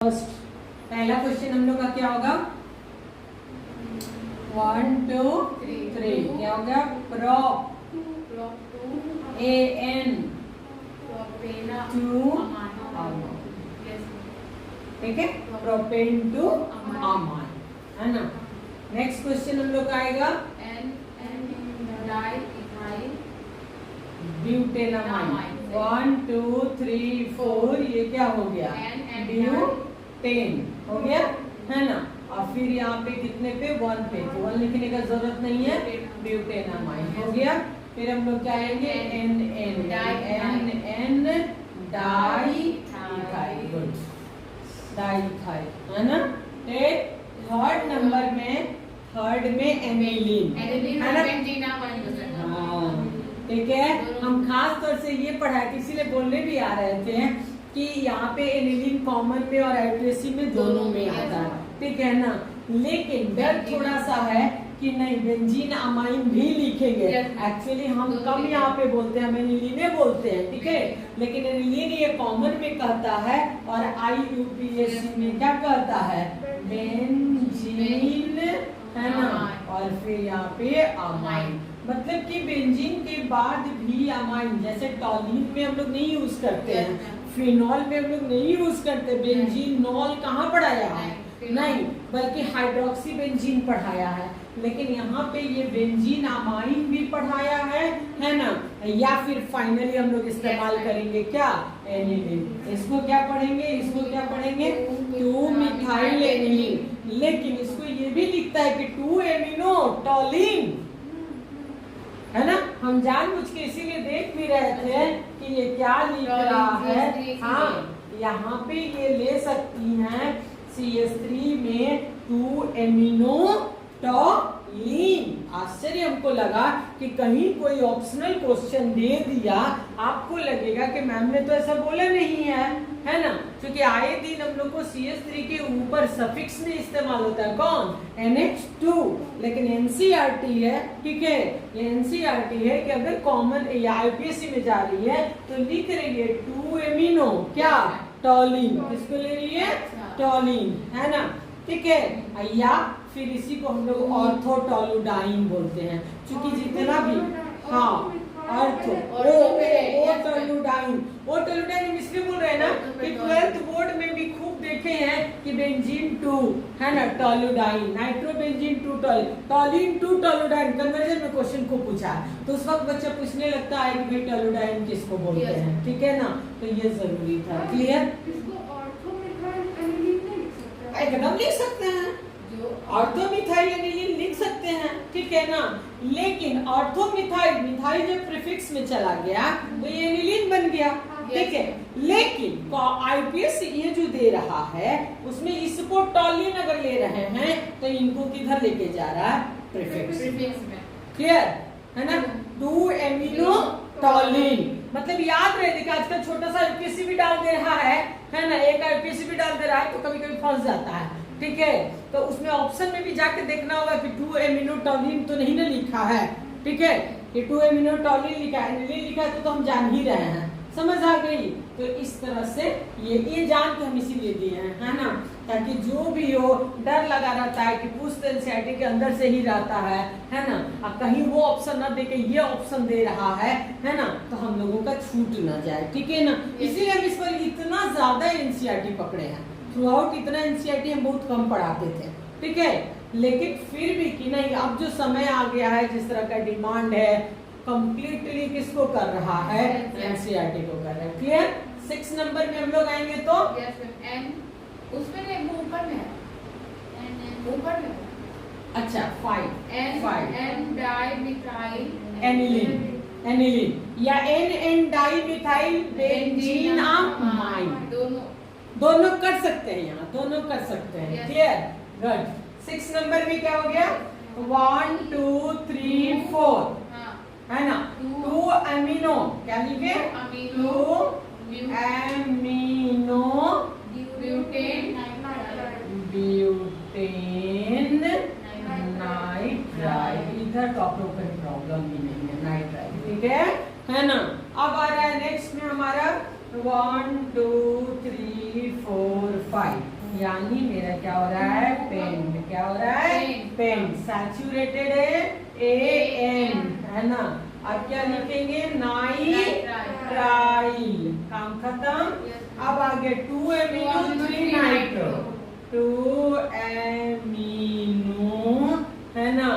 First पहला question हम लोग का क्या होगा 1 2 3 क्या हो गया प्रो एन टू ठीक है प्रोपेन टू अमान है ना। नेक्स्ट क्वेश्चन हम लोग का आएगा ब्यूटेनामाइन 1 2 3 4 ये क्या हो गया ब्यूटेन हो गया है ना। और फिर यहाँ पे कितने पे 1 पे तो 1 लिखने का जरूरत नहीं है ब्यूटेनामाइन हो गया। फिर हम लोग क्या आएंगे N N N N diethyl good diethyl है ना। थर्ड नंबर में एनिलीन है ना। हाँ ठीक है हम खास तौर से ये पढ़ाए इसीलिए बोलने भी आ रहे थे कि यहाँ पे एनिलीन कॉमन में और आईयूपीएसी में दोनों में आता है ठीक है ना। लेकिन डर थोड़ा सा है कि नहीं बेंजीन अमाइन भी लिखेंगे। एक्चुअली हम कम यहाँ पे बोलते हैं हम एनिलीने बोलते हैं ठीक है। लेकिन एनिलीन ये कॉमन में कहता है और आईयूपीएसी में क्या कहता है बेंजीन है ना। और फिर यहाँ पे अमाइन मतलब कि बेंजीन के बाद भी अमाइन जैसे टॉलिन में हम लोग नहीं यूज करते हैं फिनॉल में हम लोग नहीं यूज करते बेंजीन नॉल कहाँ पढ़ाया है नहीं बल्कि हाइड्रोक्सी बेंजीन पढ़ाया है। लेकिन यहाँ पे ये बेंजीन अमाइन भी पढ़ाया है ना। या फिर फाइनली हम लोग इस्तेमाल करेंगे क्या एनिलीन। इसको क्या पढ़ेंगे 2 मिथाइल एनिलीन। लेकिन इसको ये भी लिखता है कि 2 एमिनो टॉलिन है ना। हम जानबूझ के इसीलिए देख भी रहे थे कि ये क्या लिख रहा है। हाँ यहाँ पे ये ले सकती हैं CH3 में 2 एमिनो टॉलिन। आश्चर्य हमको लगा कि कहीं कोई ऑप्शनल क्वेश्चन दे दिया आपको लगेगा कि मैम ने तो ऐसा बोला नहीं है ना। क्योंकि आए दिन हम लोग को CH3 के ऊपर सफिक्स में इस्तेमाल होता है कौन NH2। लेकिन NCERT है ठीक है ये NCERT है कि अगर कॉमन या आईयूपीएसी में जा रही है तो लिख रही है 2 एमिनो क्या टॉलिन। किसको ले रही है टॉलिन है ना ठीक है। या फिर इसी को हम लोग ऑर्थोटोलुडाइन बोलते हैं क्योंकि जितना भी हाँ ऑर्थोटोलुडाइन इसलिए बोल रहे हैं ना कि 12th बोर्ड में भी खूब देखे हैं कि बेंजीन 2 है ना टोलुडाइन नाइट्रोबेंजीन 2 टॉलिन 2 टोलुडाइन कन्वर्जन में क्वेश्चन को पूछा तो उस वक्त बच्चा पूछने लगता है कि भाई टोलुडाइन किसको बोलते हैं ठीक है ना। तो ये जरूरी था क्लियर। एकदम लिख सकते हैं ऑर्थोमिथाइल एनिलीन लिख सकते हैं ठीक है ना। लेकिन ऑर्थोमिथाइल जब प्रीफिक्स में चला गया तो ये एनिलीन बन गया ठीक है। लेकिन आईयूपीएसी ये जो दे रहा है उसमें इसको टॉलिन अगर ले रहे हैं तो इनको किधर लेके जा रहा है प्रीफिक्स में क्लियर है ना। 2 एमिनो टॉलिन मतलब याद रहे देखिए आजकल छोटा सा आईयूपीएसी भी डाल दे रहा है ना। एक आईयूपीएसी भी डाल दे रहा है तो कभी कभी फंस जाता है ठीक है। तो उसमें ऑप्शन में भी जाके देखना होगा कि 2 एमिनो टॉलिन तो नहीं ना लिखा है ठीक है। ये 2 एमिनो टॉलिन लिखा है एनिलीन लिखा है तो हम जान ही रहे हैं समझ आ गई। तो इस तरह से ये जान के हम इसीलिए दिए हैं है ना ताकि जो भी हो डर लगा रहता है कि पूछते एनसीईआरटी के अंदर से ही रहता है ना। अब कहीं वो ऑप्शन ना दे के ये ऑप्शन दे रहा है ना तो हम लोगों का छूट ना जाए ठीक है ना। इसीलिए हम इस पर इतना ज्यादा एनसीईआरटी पकड़े हैं थ्रू आउट इतना एनसीईआरटी हम बहुत कम पढ़ाते थे ठीक है। लेकिन फिर भी कि नहीं अब जो समय आ गया है जिस तरह का डिमांड है कंप्लीटली किसको कर रहा है एनसीईआरटी को कर रहा है क्लियर। 6 नंबर में हम लोग आएंगे तो उसमें नहीं वो ऊपर में है ऊपर में अच्छा 5 एन डाइमिथाइल एनिलीन या एन डाइमिथाइल बेंजीन अमाइन दोनों कर सकते हैं यहाँ दोनों कर सकते हैं क्लियर गुड। 6 नंबर में क्या हो गया 1 2 3 4 है ना 2 अमीनो क्या लिखे 2 एमिनो ब्यूटेन नाइट्राइल। इधर टॉप कोई प्रॉब्लम ही नहीं है नाइट्राइल ठीक है ना। अब आ रहा है नेक्स्ट में हमारा 1 2 3 4 5, यानी मेरा क्या हो रहा है, पेंट। क्या हो रहा है, पेंट। सैचुरेटेड है AN, है ना। अब क्या लिखेंगे, नाइट्राइल। काम खत्म। अब आगे 2 एमिनो 3 नाइट्रो, 2 एमिनो, है ना,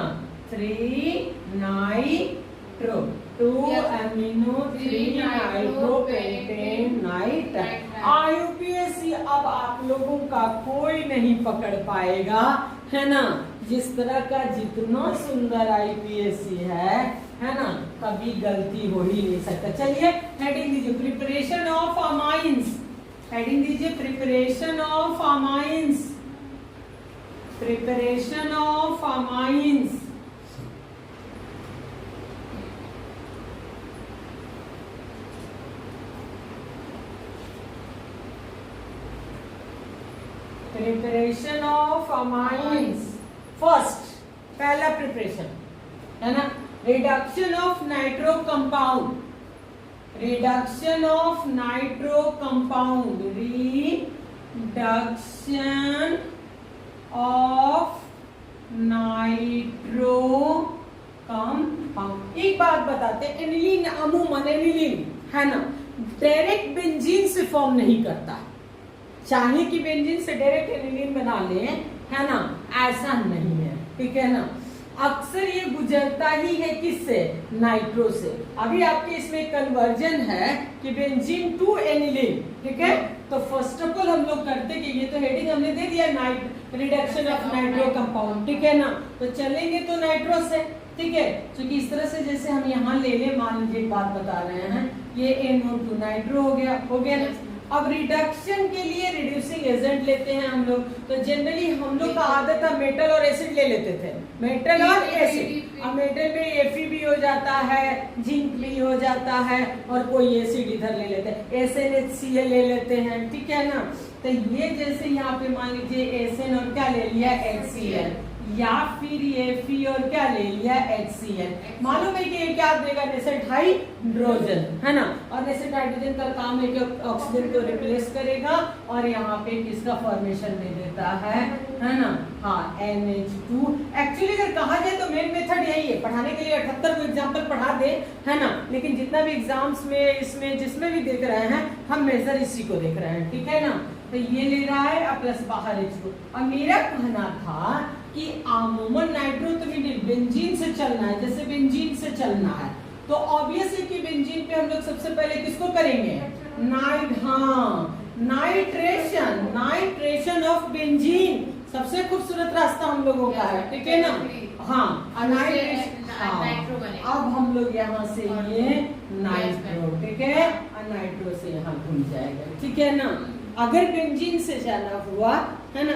3 nitro, 2 amino 3 nitro pentane nitrile. IUPAC अब आप लोगों का कोई नहीं पकड़ पाएगा, है ना। जिस तरह का जितना सुंदर IUPAC है ना, कभी गलती हो ही नहीं सकता। चलिए हेडिंग दीजिए, प्रिपरेशन ऑफ अमाइंस। हेडिंग दीजिए, preparation of amines. Preparation of amines. Preparation of amines. First, पहला प्रिपरेशन है ना, reduction of nitro compound. Reduction of nitro compound, reduction of nitro compound. एक बात बताते हैं, एनिलीन अमूमन एनिलीन है ना, डायरेक्ट बेंजीन से फॉर्म नहीं करता। चाहे कि बेंजीन से डायरेक्ट एनिलीन बना ले, है ना, ऐसा नहीं है, ठीक है ना। अक्सर ये गुजरता ही है किससे, नाइट्रो से। अभी आपके इसमें कन्वर्जन है कि बेंजीन टू एनिलीन, ठीक है। तो फर्स्ट ऑफ ऑल हम लोग करते कि ये तो हेडिंग हमने दे दिया, रिडक्शन ऑफ नाइट्रो कंपाउंड, ठीक है ना। तो चलेंगे तो नाइट्रो से, ठीक है। क्योंकि इस तरह से जैसे हम यहाँ ले ले, मान लीजिए एक बात बता रहे हैं, ये NO2 नाइट्रो हो गया ना। अब रिडक्शन के लिए रिड्यूसिंग एजेंट लेते हैं हम लोग। तो जनरली हम लोग का आदत था मेटल और एसिड ले लेते थे, मेटल और एसिड। अब मेटल में Fe भी हो जाता है, जिंक भी हो जाता है, और कोई एसिड इधर ले लेते हैं, SnHCl ले लेते हैं, ठीक है ना। तो ये जैसे यहाँ पे मान लीजिए SN और क्या ले लिया, HCl, या फिर ये Fe और क्या ले लिया, HCl। मालूम है कि ये क्या देगा, नेसेट हाइड्रोजन, है ना। और नेसेट हाइड्रोजन का काम है कि ऑक्सीजन को रिप्लेस करेगा और यहाँ पे किसका फॉर्मेशन दे देता है ना, हाँ, NH2। एक्चुअली अगर कहा जाए तो मेन मेथड यही है, पढ़ाने के लिए 78 को एग्जाम्पल पढ़ा दे, है ना। लेकिन जितना भी एग्जाम्स में इसमें जिसमें भी देख रहे हैं, हम मेजर इसी को देख रहे हैं, ठीक है ना। तो ये ले रहा है अब प्लस बाहर H2। और मेरा कहना था कि अमूमन नाइट्रो तो बेंजीन से चलना है, जैसे बेंजीन से चलना है, तो ऑब्वियस है कि बेंजीन पे हम लोग सबसे पहले किसको करेंगे, नाइट्रेशन ऑफ बेंजीन। सबसे खूबसूरत रास्ता हम लोगों का है, ठीक है ना। हाँ, नाइट्रो बने। अब हम लोग यहाँ से ये नाइट्रो, ठीक है, नाइट्रो से यहाँ घूम जाएगा, ठीक है ना। अगर बेंजीन से जाना हुआ, है ना,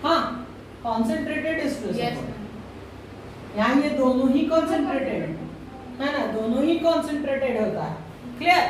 हाँ, कॉन्सेंट्रेटेड यहाँ ये दोनों ही कॉन्सेंट्रेटेड है ना, दोनों ही कॉन्सेंट्रेटेड होता है, क्लियर।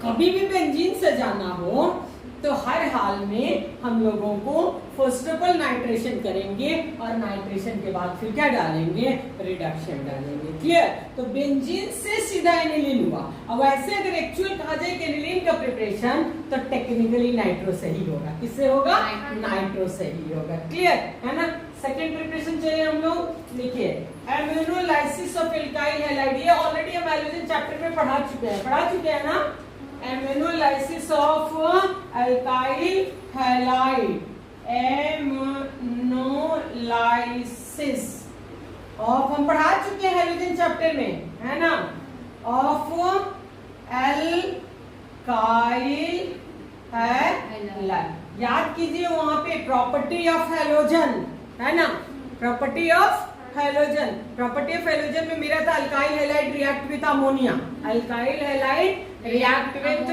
कभी भी बेंजीन से जाना हो तो हर हाल में हम लोगों को फर्स्ट ऑफ ऑल नाइट्रेशन करेंगे, और नाइट्रेशन के बाद फिर क्या डालेंगे, रिडक्शन डालेंगे, क्लियर। तो बेंजीन से सीधा एनिलीन हुआ। अब ऐसे अगर एक्चुअल कहा जाए कि एनिलीन का प्रिपरेशन, तो टेक्निकली नाइट्रो से ही होगा। किससे होगा, नाइट्रो से ही होगा, क्लियर है ना। सेकेंड प्रिपरेशन चलिए हम लोग, देखिए, एमिनोलाइसिस ऑफ एल्काइल हैलाइड। ये ऑलरेडी हम एल्यूजन चैप्टर में पढ़ा चुके हैं ना। एमिनोलाइसिस ऑफ एल्काइल हैलाइड, एमिनोलाइसिस ऑफ, हम पढ़ा चुके हैं एल्यूजन चैप्टर में, है ना, ऑफ एल्काइल हैलाइड। याद कीजिए वहां पे प्रॉपर्टी ऑफ हैलोजन, है ना, property of halogen. Property of halogen में मेरा था alkyl halide react with ammonia, alkyl halide react with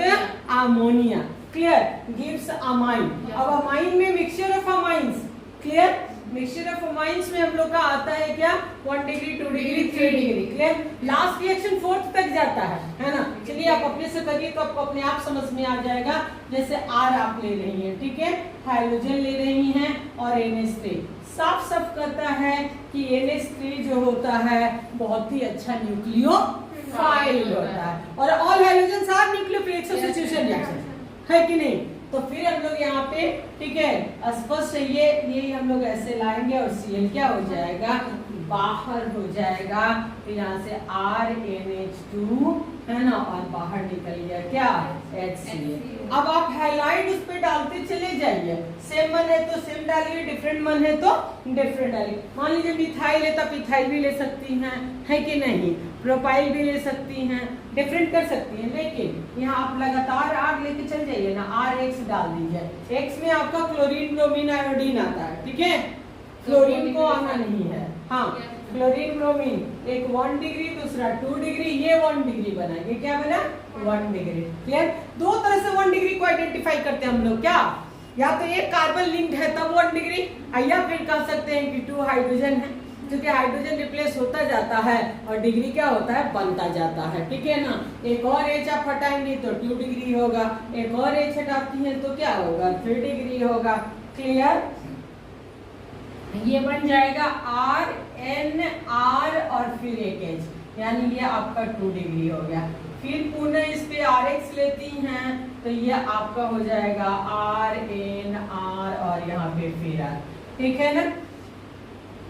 ammonia, clear, gives amine. अब अमाइन में mixture of amines, clear. Mixture of amines में हम लोग का आता है क्या, 1 degree 2 degree 3 degree, clear. Last reaction 4th तक जाता है ना। चलिए आप अपने से करिए तो आपको अपने आप समझ में आ जाएगा। जैसे R आप ले रही हैं, ठीक है, हाइड्रोजन ले रही हैं और NH3, साफ साफ कहता है कि NH3 जो होता है बहुत ही अच्छा न्यूक्लियोफाइल फाइल होता है। और all halogens are nucleophilic substitution reaction, है कि नहीं? तो फिर हम लोग यहाँ पे, ठीक है, स्पष्ट है ये हम लोग ऐसे लाएंगे और Cl क्या हो जाएगा, बाहर हो जाएगा। तो यहाँ से RNH2 है ना, और बाहर निकल गया क्या, HCl। अब आप हैलाइड उस पे डालते चले जाइए, सेम मन है तो सेम डालिए, डिफरेंट मन है तो डिफरेंट डालिए। मान लीजिए मिथाइल है तो मिथाइल भी ले सकती हैं, है कि नहीं, प्रोपाइल भी ले सकती हैं, डिफरेंट कर सकती हैं। लेकिन यहाँ आप लगातार R लेके चल जाइए ना, RH डाल दीजिए। X में आपका क्लोरीन, ब्रोमीन, आयोडीन आता है, ठीक है, फ्लोरीन को आना नहीं है। हाँ, क्लोरीन, ब्रोमीन, एक 1 डिग्री, दूसरा 2 डिग्री, ये 1 डिग्री बना, ये क्या बना, 1 डिग्री। क्लियर? दो तरह से 1 डिग्री को आइडेंटिफाई करते हैं हम लोग, क्या, या तो ये कार्बन लिंक्ड है तब 1 डिग्री, या फिर कह सकते हैं कि 2 हाइड्रोजन है, क्योंकि हाइड्रोजन रिप्लेस होता जाता है और डिग्री क्या होता है, बनता जाता है, ठीक है ना। एक और H आप हटाएंगे तो 2 डिग्री होगा, एक और H हटाती है तो क्या होगा, 3 डिग्री होगा। क्लियर? ये बन जाएगा RNR और फिर एक H, यानी ये आपका 2 डिग्री हो गया। फिर पुनः इस पे RH लेती हैं तो ये आपका हो जाएगा RNR और यहाँ पे फिर R, ठीक है ना।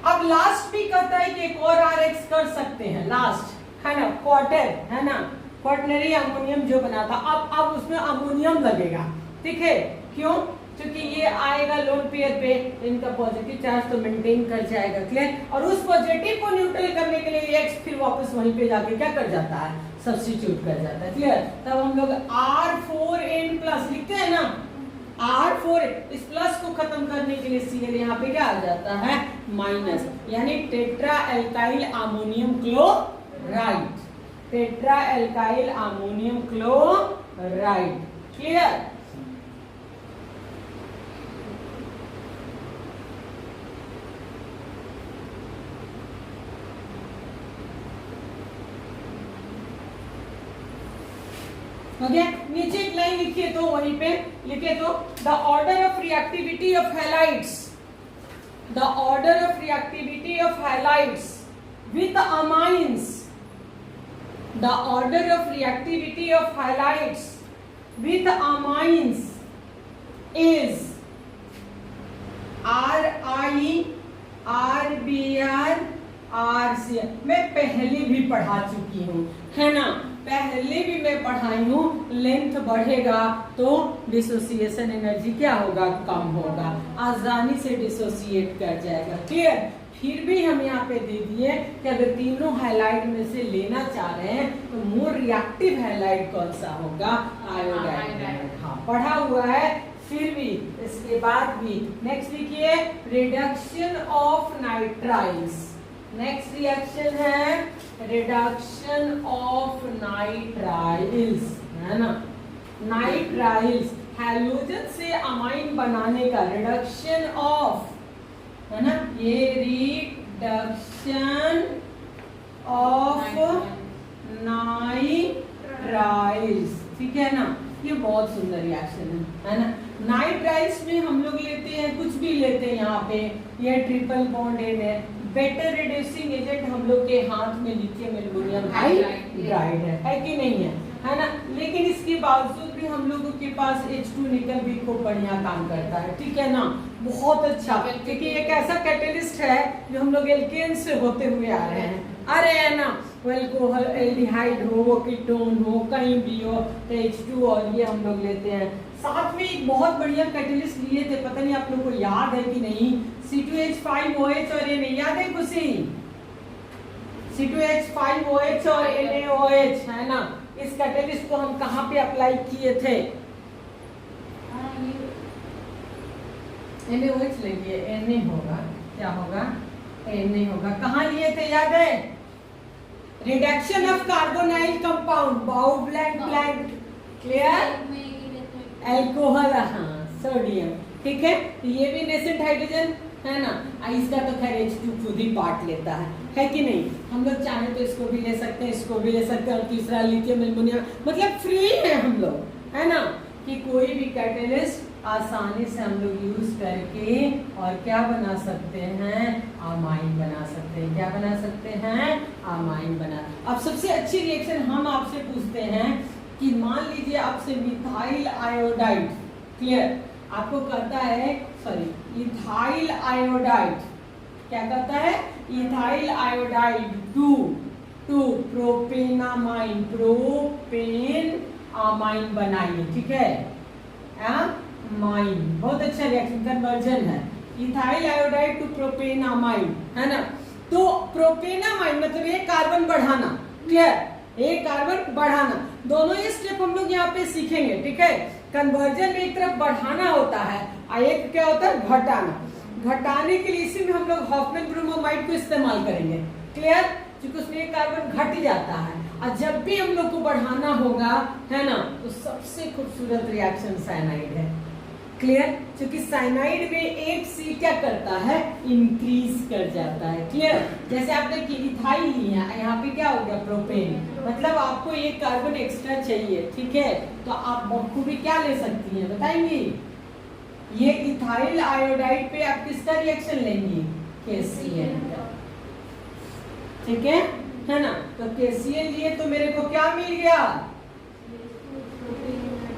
अब लास्ट भी कहता है कि एक और RH कर सकते हैं, लास्ट है ना, क्वार्टर है ना, क्वार्टनरी अमोनियम जो बना था, अब उसमें अमोनियम लगेगा, ठीक है, क्यों, क्योंकि ये आएगा लोन पेयर पे, इनका पॉजिटिव चार्ज तो मेंटेन कर जाएगा। क्लियर? और उस पॉजिटिव को न्यूट्रल करने के लिए X फिर वापस वहीं पे जाके क्या कर जाता है, सब्स्टिट्यूट कर जाता है। क्लियर? तब हम लोग R4N+ लिखते हैं ना, R4, इस प्लस को खत्म करने के लिए Cl यहाँ पे क्या आ जाता है, माइनस, यानी tetra alkyl ammonium chloride, tetra alkyl ammonium chloride. Clear? Okay, नीचे एक लाइन लिखिए तो वहीं पे लिखे तो, the order of reactivity of halides, the order of reactivity of halides with amines, the order of reactivity of halides with amines is RI, RBr, RCl। मैं पहले भी पढ़ा चुकी हूँ, है ना, पहले भी मैं पढ़ाई हूँ। लेंथ बढ़ेगा तो डिसोसिएशन एनर्जी क्या होगा, कम होगा, आसानी से डिसोसिएट कर जाएगा। क्लियर? फिर भी हम यहाँ पे दे दिए कि अगर तीनों हाइलाइट में से लेना चाह रहे हैं तो मोर रिएक्टिव हाइलाइट कौन सा होगा, आयोडाइड। हाँ, पढ़ा हुआ है, फिर भी इसके बाद भी नेक्स्ट लिखिए, reduction of nitriles. Next reaction है रिडक्शन ऑफ नाइट्राइल्स, है ना, नाइट्राइल्स हैलोजन से अमाइन बनाने का रिडक्शन ऑफ, है ना, ये रिडक्शन ऑफ नाइट्राइल्स, ठीक है ना। ये बहुत सुंदर रिएक्शन है ना। नाइट्राइल्स में हम लोग लेते हैं, कुछ भी लेते हैं, यहाँ पे ये ट्रिपल बॉन्ड है, बेटर रिड्यूसिंग एजेंट हम लोग के हाथ में लिथियम एल्युमिनियम हाइड्राइड है कि नहीं है ना। लेकिन इसके बावजूद भी हम लोगों के पास H2 निकल भी खूब बढ़िया काम करता है, ठीक है ना, बहुत अच्छा, क्योंकि एक ऐसा कैटलिस्ट है जो हम लोग एल्केन से होते हुए आ रहे हैं, अरे है ना, अल्कोहल, एल्डिहाइड हो, वो कीटोन हो, कहीं भी हो, तो H2 और ये हम लोग लेते हैं। साथ में एक बहुत बढ़िया कैटलिस्ट लिए थे, पता नहीं आप लोग को याद है कि नहीं, C2H5OH और Na, याद है खुशी, C2H5OH और NaOH, है ना। इस कैटलिस्ट को हम कहाँ पे अप्लाई किए थे, NaOH लेंगे, Na होगा, क्या होगा, Na होगा, कहाँ लिए थे, याद है, रिडक्शन ऑफ कार्बोनाइल कंपाउंड, बाउ ब्लैंक ब्लैंक, क्लियर, अल्कोहल, हाँ, सोडियम, ठीक है। ये भी नेसेंट हाइड्रोजन है ना, इसका तो खैर H2 खुद ही पार्ट लेता है कि नहीं। हम लोग चाहे तो इसको भी ले सकते हैं, इसको भी ले सकते हैं, और तीसरा लिथियम एल्युमिनियम, मतलब फ्री है हम लोग, है ना, कि कोई भी कैटलिस्ट आसानी से हम लोग यूज करके और क्या बना सकते हैं, अमाइन बना सकते हैं। क्या बना सकते हैं, अमाइन बना। अब सबसे अच्छी रिएक्शन हम आपसे पूछते हैं कि मान लीजिए आपसे मिथाइल आयोडाइड, क्लियर, आपको कहता है सॉरी इथाइल आयोडाइड, क्या कहता है, ethyl iodide to propanamine, propane amine बनाइए, ठीक है, अमाइन, बहुत अच्छा रिएक्शन कन्वर्जन है, इथाइल आयोडाइड टू प्रोपेनामाइन, है ना। तो प्रोपेनामाइन मतलब एक कार्बन बढ़ाना, क्लियर, एक कार्बन बढ़ाना, दोनों ये स्टेप हम लोग यहाँ पे सीखेंगे, ठीक है। कन्वर्जन में एक तरफ बढ़ाना होता है और एक क्या होता है, घटाना। घटाने के लिए इसी में हम लोग हॉफमैन ब्रोमोमाइड को इस्तेमाल करेंगे, क्लियर, क्योंकि उसमें एक कार्बन घट जाता है। और जब भी हम लोग को बढ़ाना होगा, है ना, तो सबसे खूबसूरत रिएक्शन साइनाइड है, क्लियर, क्योंकि साइनाइड में एक सी क्या करता है, इंक्रीज कर जाता है, क्लियर। जैसे आपने इथाइल लिया, यहाँ पे क्या हो गया, प्रोपेन, मतलब आपको एक कार्बन एक्स्ट्रा चाहिए, ठीक है, तो आप बखूबी क्या ले सकती हैं, बताएंगी, ये इथाइल आयोडाइड पे आप किसका रिएक्शन लेंगी, KCl, ठीक है ना। तो KCl लिए तो मेरे को क्या मिल गया,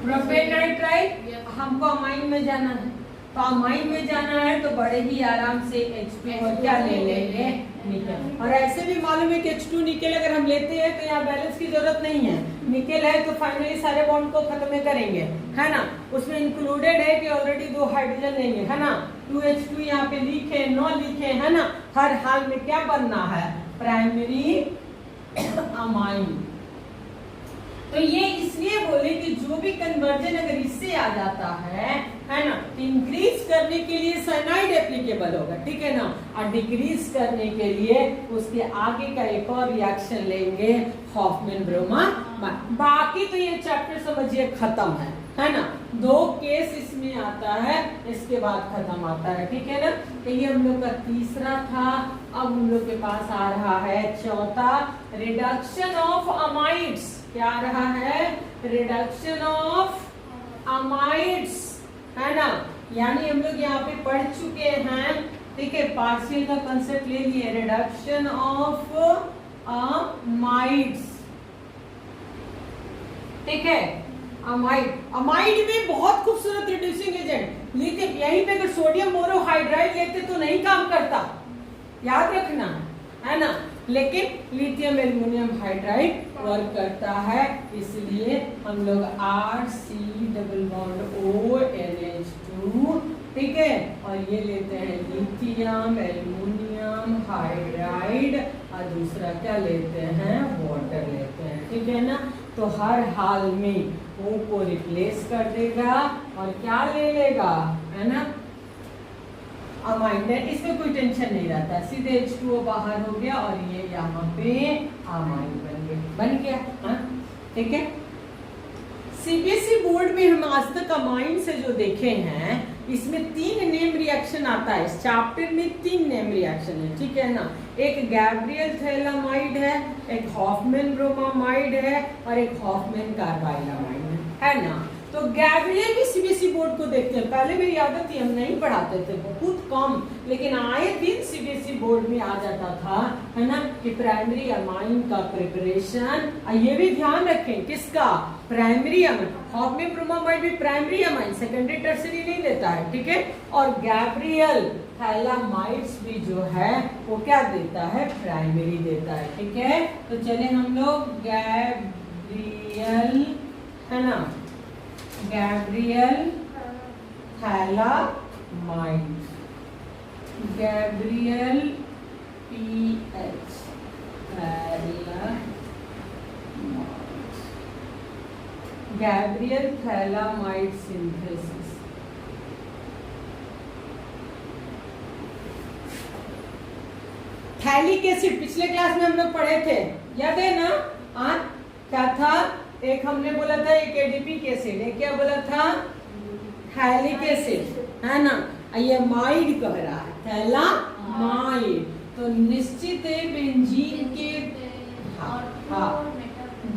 प्रोपेन नाइट्राइड। हमको अमाइन में जाना है, तो अमाइन में जाना है तो बड़े ही आराम से H2 और क्या ले लेंगे, निकेल। और ऐसे भी मालूम है कि H2 निकेल अगर हम लेते हैं तो यहाँ बैलेंस की जरूरत नहीं है, निकेल है तो फाइनली सारे बॉन्ड को खत्म करेंगे, है ना। उसमें इंक्लूडेड है कि ऑलरेडी 2 हाइड्रोजन लेंगे, है ना, 2H2 यहाँ पे लिखे न लिखे, है ना, हर हाल में क्या बनना है, प्राइमरी अमाइन। तो ये इसलिए बोले कि जो भी कन्वर्जन अगर इससे आ जाता है ना, तो इंक्रीज करने के लिए साइनाइड एप्लीकेबल होगा, ठीक है ना, और डिक्रीज करने के लिए उसके आगे का एक और रिएक्शन लेंगे, हॉफमैन ब्रोमोमाइड। बाकी तो ये चैप्टर समझिए खत्म है ना। 2 केस इसमें आता है, इसके बाद खत्म आता है, ठीक है ना। तो ये हम लोग का तीसरा था। अब हम लोग के पास आ रहा है चौथा, रिडक्शन ऑफ अमाइड्स। क्या आ रहा है, रिडक्शन ऑफ अमाइड्स, है ना। यानी हम लोग यहाँ पे पढ़ चुके हैं, ठीक है, पार्शियल का कंसेप्ट ले लिए, रिडक्शन ऑफ अमाइड्स, ठीक है। अमाइड में बहुत खूबसूरत रिड्यूसिंग एजेंट, लेकिन यहीं पे अगर सोडियम बोरोहाइड्राइड लेते तो नहीं काम करता, याद रखना, है ना। लेकिन लिथियम एल्युमिनियम हाइड्राइड वर्क करता है, इसलिए हम लोग RC डबल बॉन्ड ONH2, ठीक है, और ये लेते हैं लिथियम एल्युमिनियम हाइड्राइड और दूसरा क्या लेते हैं, वाटर लेते हैं, ठीक है ना। तो हर हाल में O को रिप्लेस कर देगा और क्या ले लेगा, है ना, अमाइन। इसमें कोई टेंशन नहीं रहता, सीधे H2O बाहर हो गया और ये यहाँ पे अमाइन बन गया, हाँ, ठीक है। CBSE बोर्ड में हम आज तक अमाइन से जो देखे हैं, इसमें 3 नेम रिएक्शन आता है, इस चैप्टर में 3 नेम रिएक्शन है, ठीक है ना। एक गैब्रियल थैलामाइड है, एक हॉफमैन ब्रोमोमाइड है और एक हॉफमैन कार्बाइलामाइड है ना। तो गैब्रियल भी CBSE बोर्ड को देखते हैं, पहले मेरी आदत थी हम नहीं पढ़ाते थे, बहुत कम, लेकिन आए दिन CBSE बोर्ड में आ जाता था, है ना, कि प्राइमरी अमाइन का प्रिपरेशन। ये भी ध्यान रखें किसका, प्राइमरी अमाइन। हॉफमैन ब्रोमोमाइड भी प्राइमरी अमाइन, सेकेंडरी टर्सरी नहीं देता है, ठीक है। और गैब्रियल थैलामाइड्स भी जो है वो क्या देता है, प्राइमरी देता है, ठीक है। तो चले हम लोग गैब्रियल, है ना, Gabriel phthalimide, Gabriel PH Gabriel phthalimide synthesis. Phthalic acid पिछले क्लास में हम लोग पढ़े थे, याद है ना। क्या था, एक हमने बोला था एक एडीपी एसिड, एक क्या बोला था, थैलिक एसिड, है ना। ये माइड कह रहा है, थैलामाइड। तो निश्चित है बेंजीन के,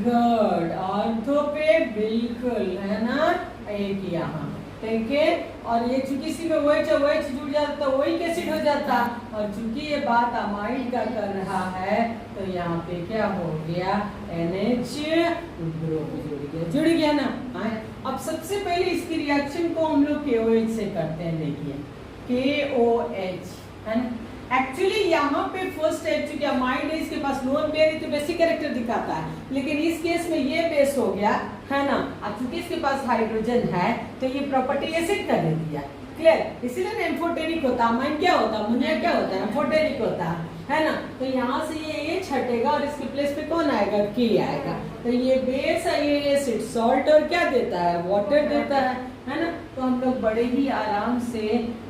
गुड, ऑर्थो पे बिल्कुल, है ना, एक यहाँ, ठीक है। और ये चूंकि इसी में OH जुड़ जाता तो OH एसिड हो जाता, और चूंकि ये बात अमाइड का कर रहा है तो यहाँ पे क्या हो गया, NH ग्रुप जुड़ गया ना। अब सबसे पहले इसकी रिएक्शन को हम लोग KOH से करते हैं। देखिए KOH है ना, एक्चुअली यहाँ पे फर्स्ट है, चूंकि अमाइड है इसके पास लोन पेयर है तो बेसिक कैरेक्टर दिखाता है, लेकिन इस केस में ये बेस हो गया है ना। अब चूंकि इसके पास हाइड्रोजन है तो ये प्रॉपर्टी एसिड का दे दिया, क्लियर। इसीलिए एम्फोटेरिक होता है। अमाइन क्या होता है, अमोनिया क्या होता है, एम्फोटेरिक होता है ना। तो यहाँ से ये H हटेगा और इसके प्लेस पे कौन आएगा, K आएगा। तो ये बेस है, ये एसिड सॉल्ट और क्या देता है, वाटर देता है ना। तो हम लोग बड़े ही आराम से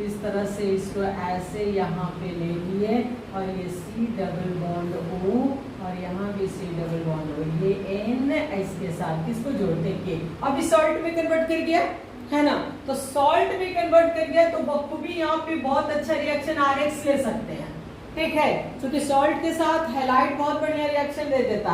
इस तरह से इसको ऐसे यहाँ पे ले लिए, और ये C डबल बॉन्ड O और यहाँ भी C डबल बॉन्ड O, ये N इसके साथ किसको जोड़ते K। अब इस सॉल्ट में कन्वर्ट कर गया है ना, तो सॉल्ट में कन्वर्ट कर गया तो बखूबी यहाँ पे बहुत अच्छा रिएक्शन RX ले सकते हैं, ठीक है। क्योंकि सॉल्ट के साथ हैलाइड बहुत बढ़िया रिएक्शन दे देता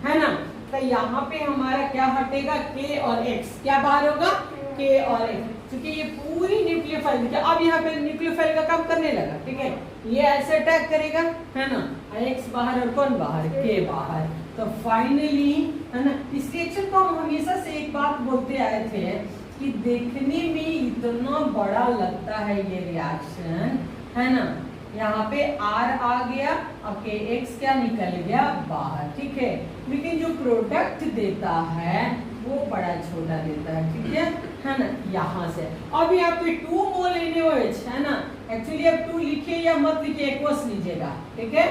है ना। तो यहाँ पे हमारा क्या हटेगा, K और X, क्या बाहर होगा, K और X, क्योंकि ये पूरी न्यूक्लियोफाइल देखिए अब यहाँ पे न्यूक्लियोफाइल का काम करने लगा, ठीक है। ये ऐसे अटैक करेगा है ना, X बाहर और कौन बाहर, K बाहर। तो फाइनली है ना, इस रिएक्शन को हम हमेशा से एक बात बोलते आए थे कि देखने में इतना बड़ा लगता है ये रिएक्शन है ना, यहाँ पे R आ गया, अब KX क्या निकल गया बाहर, ठीक है। लेकिन जो प्रोडक्ट देता है वो बड़ा छोटा देता है, ठीक है ना। यहाँ से अब यहाँ पे 2 मोल NaOH है ना, एक्चुअली आप 2 लिखिए या मत लिखिए, एक्वस लीजिएगा, ठीक है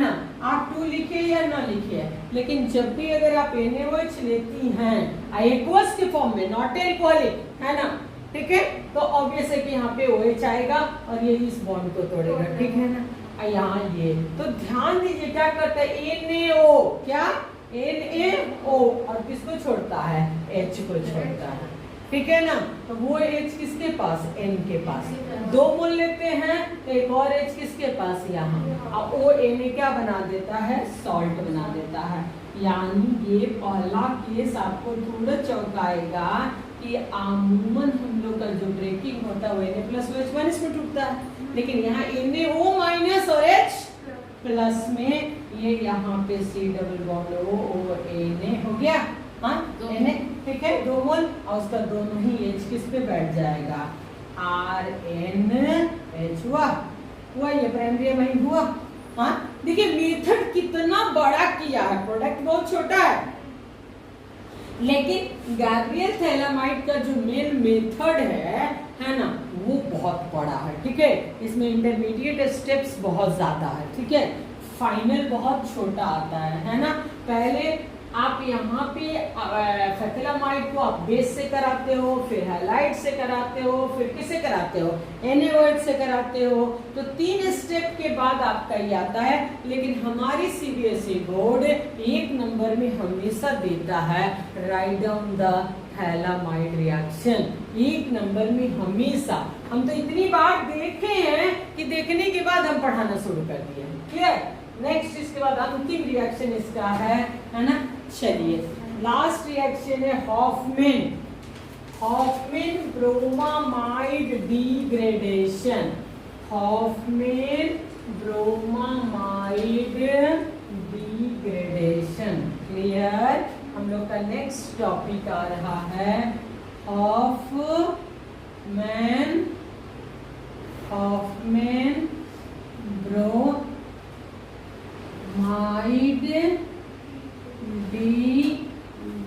ना। आप 2 लिखिए या ना लिखिए, लेकिन जब भी अगर आप NaOH लेती हैं एक्वस के फॉर्म में, नॉट एल्कोहलिक है ना, ठीक है, तो ऑब्वियस है कि यहाँ पे OH आएगा और ये इस बॉन्ड को तोड़ेगा, ठीक है ना। यहाँ ये तो ध्यान दीजिए क्या करता है, NaO क्या, NaO और किसको छोड़ता है, H को छोड़ता है, ठीक है ना। तो वो H किसके पास, N के पास। 2 मोल लेते हैं तो एक और H किसके पास, यहाँ। अब O Na क्या बना देता है, सॉल्ट बना देता है। यानी ये पहला केस आपको थोड़ा चौंकाएगा कि अमूमन हम लोग का जो ब्रेकिंग होता है वो Na+OH- में टूटता है, लेकिन यहाँ NaO- और H प्लस में ये यहाँ पे C डबल बॉन्ड O हो गया, हाँ Na, ठीक है। 2 मोल और उसका दोनों ही H किस पे बैठ जाएगा, RNH हुआ ये प्राइमरी अमाइन हुआ। हाँ देखिए मेथड कितना बड़ा किया है, प्रोडक्ट बहुत छोटा है, लेकिन गैब्रियल थैलामाइड का जो मेन मेथड है ना, वो बहुत बड़ा है, ठीक है। इसमें इंटरमीडिएट स्टेप्स बहुत ज्यादा है, ठीक है। फाइनल बहुत छोटा आता है ना। पहले आप यहाँ पे फैथिलामाइड को आप बेस से कराते हो, फिर हैलाइड से कराते हो, फिर किसे कराते हो, NaOH से कराते हो। तो 3 स्टेप के बाद आपका ये आता है, लेकिन हमारी CBSE बोर्ड 1 नंबर में हमेशा देता है write down the phthalimide reaction, 1 number में हमेशा। हम तो इतनी बार देखे हैं कि देखने के बाद हम पढ़ाना शुरू कर दिए, क्लियर। नेक्स्ट इसके बाद अंतिम रिएक्शन इसका है ना। चलिए लास्ट रिएक्शन है Hofmann bromamide degradation, Hofmann bromamide degradation, clear. हम लोग का नेक्स्ट टॉपिक आ रहा है हॉफमैन ब्रोमाइड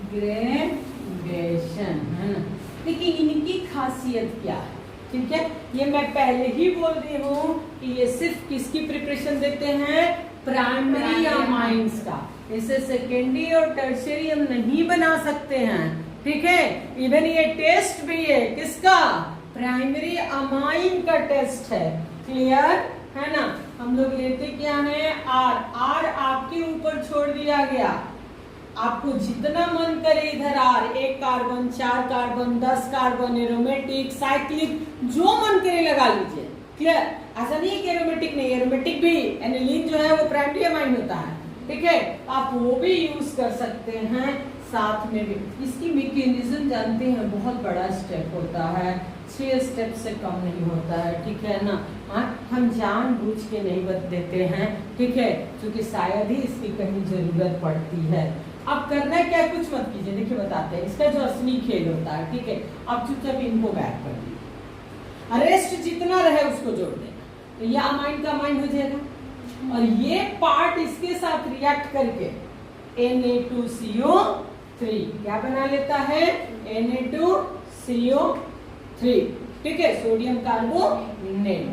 डिग्रेडेशन, है ना। देखिए इनकी खासियत क्या है, ठीक है। ये मैं पहले ही बोल रही हूँ कि ये सिर्फ किसकी प्रिपरेशन देते हैं, प्राइमरी अमाइंस का। इसे सेकेंडरी और टर्शियरी हम नहीं बना सकते हैं, ठीक है। इवन ये टेस्ट भी है किसका, प्राइमरी अमाइन का टेस्ट है, क्लियर है ना। हम लोग लेते क्या है, आर आपके ऊपर छोड़ दिया गया, आपको जितना मन करे इधर R 1 carbon 4 carbon 10 carbon aromatic cyclic जो मन करे लगा लीजिए, क्लियर। ऐसा नहीं है कि एरोमेटिक नहीं, एरोमेटिक भी एनिलीन जो है वो प्राइमरी अमाइन होता है, ठीक है। आप वो भी यूज कर सकते हैं। साथ में भी। इसकी मैकेनिज्म जानते हैं, बहुत बड़ा स्टेप होता है, 6 स्टेप से कम नहीं होता है, ठीक है ना। हाँ, हम जानबूझ के नहीं बता देते हैं, ठीक है, क्योंकि शायद ही इसकी कहीं जरूरत पड़ती है। अब करना क्या, कुछ मत कीजिए, देखिए बताते हैं इसका जो असली खेल होता है, ठीक है। अब चुपचाप इनको बैक कर दीजिए, रेस्ट जितना रहे उसको जोड़ देना, तो ये अमाइन का अमाइन हो जाएगा, और ये पार्ट इसके साथ रिएक्ट करके Na2CO3 क्या बना लेता है, Na2CO3, ठीक है, सोडियम कार्बोनेट।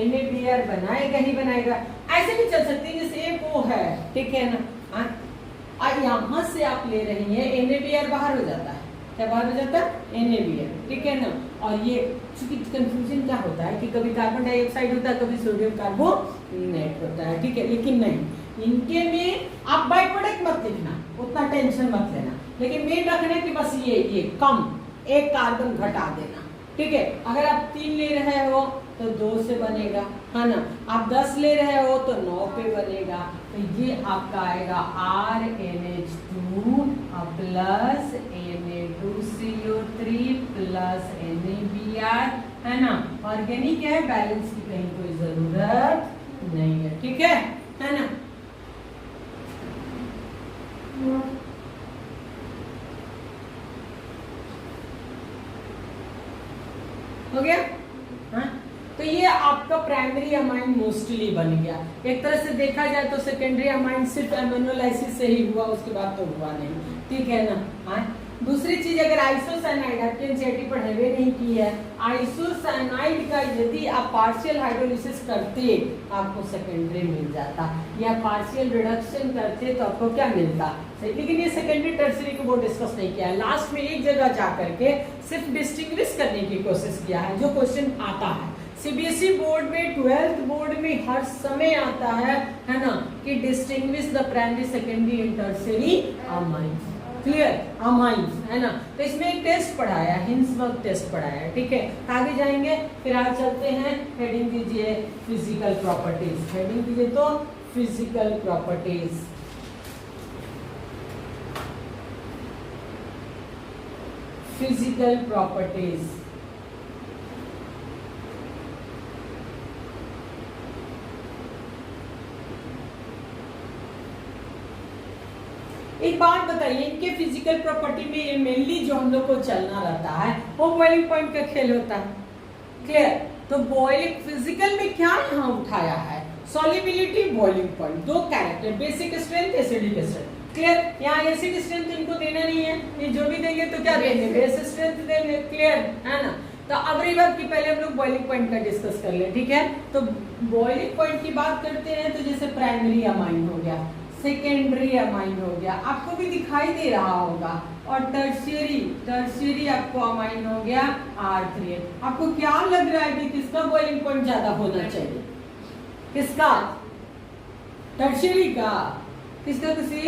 NaBr बनाएगा ही बनाएगा। ऐसे भी चल सकते हैं जैसे एक वो है, ठीक है ना। और यहाँ से आप ले रही हैं, NaBr बाहर हो जाता है, क्या बाहर हो जाता है, NaBr, ठीक है ना। और ये चूंकि कंफ्यूजन क्या होता है कि कभी कार्बन डाइऑक्साइड होता है, कभी सोडियम कार्बोनेट होता है, ठीक है, लेकिन नहीं, इनके में आप बाई प्रोडक्ट मत लिखना, उतना टेंशन मत लेना, लेकिन मेन रखना कि बस ये कम एक कार्बन घटा देना, ठीक है। अगर आप 3 ले रहे हो तो 2 से बनेगा, है ना। आप 10 ले रहे हो तो 9 पे बनेगा, तो ये आपका आएगा RNH2 plus Na2CO3 plus NaBr, है ना। ऑर्गेनिक है, बैलेंस की कहीं कोई जरूरत नहीं है, ठीक है ना। हो गया, हाँ। तो ये आपका प्राइमरी अमाइन मोस्टली बन गया। एक तरह से देखा जाए तो सेकेंडरी अमाइन सिर्फ एमिनोलाइसिस से ही हुआ, उसके बाद तो हुआ नहीं, ठीक है ना। हाँ, दूसरी चीज, अगर आइसोसाइनाइड, आपके एनसीईआरटी पढ़े नहीं की है, आइसोसाइनाइड का यदि आप पार्शियल हाइड्रोलिसिस करते आपको सेकेंडरी मिल जाता, या पार्शियल रिडक्शन करते तो आपको क्या मिलता, लेकिन ये सेकेंडरी टर्सरी को बहुत डिस्कस नहीं किया है। लास्ट में एक जगह जा करके सिर्फ डिस्टिंग्विश करने की कोशिश किया है, जो क्वेश्चन आता है सीबीएसई बोर्ड में, 12th बोर्ड में हर समय आता है ना, कि distinguish the primary, secondary and tertiary amines, clear, amines, है ना। तो इसमें एक टेस्ट पढ़ाया, हिंसबर्ग टेस्ट पढ़ाया, ठीक है। आगे जाएंगे, फिर आज चलते हैं, हेडिंग दीजिए फिजिकल प्रॉपर्टीज, हेडिंग दीजिए तो फिजिकल प्रॉपर्टीज। फिजिकल प्रॉपर्टीज, एक बात बताइए, इनके फिजिकल प्रॉपर्टी में ये मेनली जो हम लोग को चलना रहता है वो बॉइलिंग पॉइंट का खेल होता है, क्लियर। तो बॉइलिंग फिजिकल में क्या यहाँ उठाया है, solubility, boiling point, 2 character, basic strength, acidic strength, clear. यहाँ एसिड स्ट्रेंथ इनको देना नहीं है, ये जो भी देंगे तो क्या देंगे, बेस स्ट्रेंथ देंगे, क्लियर, है ना। तो अब रही बात कि पहले हम लोग बॉइलिंग पॉइंट का डिस्कस कर ले, ठीक है। तो बॉइलिंग पॉइंट की बात करते हैं तो जैसे प्राइमरी अमाइन हो गया, सेकेंडरी अमाइन हो गया, आपको भी दिखाई दे रहा होगा, और टर्शियरी आपको अमाइन हो गया R3। आपको क्या लग रहा है कि किसका बॉइलिंग पॉइंट ज्यादा होना चाहिए, किसका, टर्शियरी का, किसका, किसी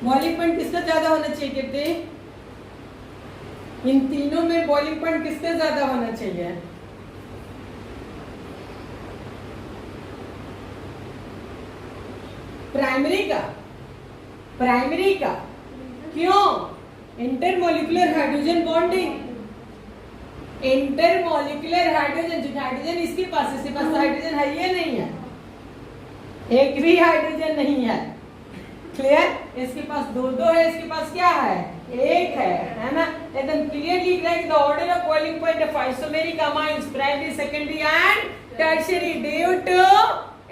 बॉइलिंग पॉइंट किसका ज्यादा होना चाहिए, कहते इन तीनों में बॉइलिंग पॉइंट किसका ज्यादा होना चाहिए, प्राइमरी का, क्यों, intermolecular hydrogen bonding, intermolecular hydrogen, जो हाइड्रोजन इसके पास, इसके पास हाइड्रोजन है, ये नहीं है, एक भी हाइड्रोजन नहीं है, क्लियर। इसके पास 2 है, इसके पास क्या है, 1 है ना। एकदम क्लियरली लिख रहा है, the order of boiling point of isomeric amines, primary, secondary and tertiary, due to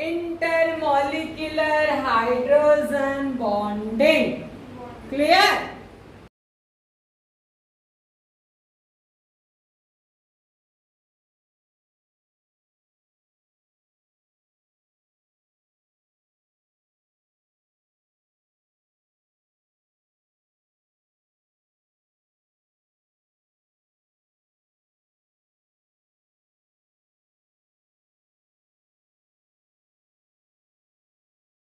intermolecular hydrogen bonding, clear.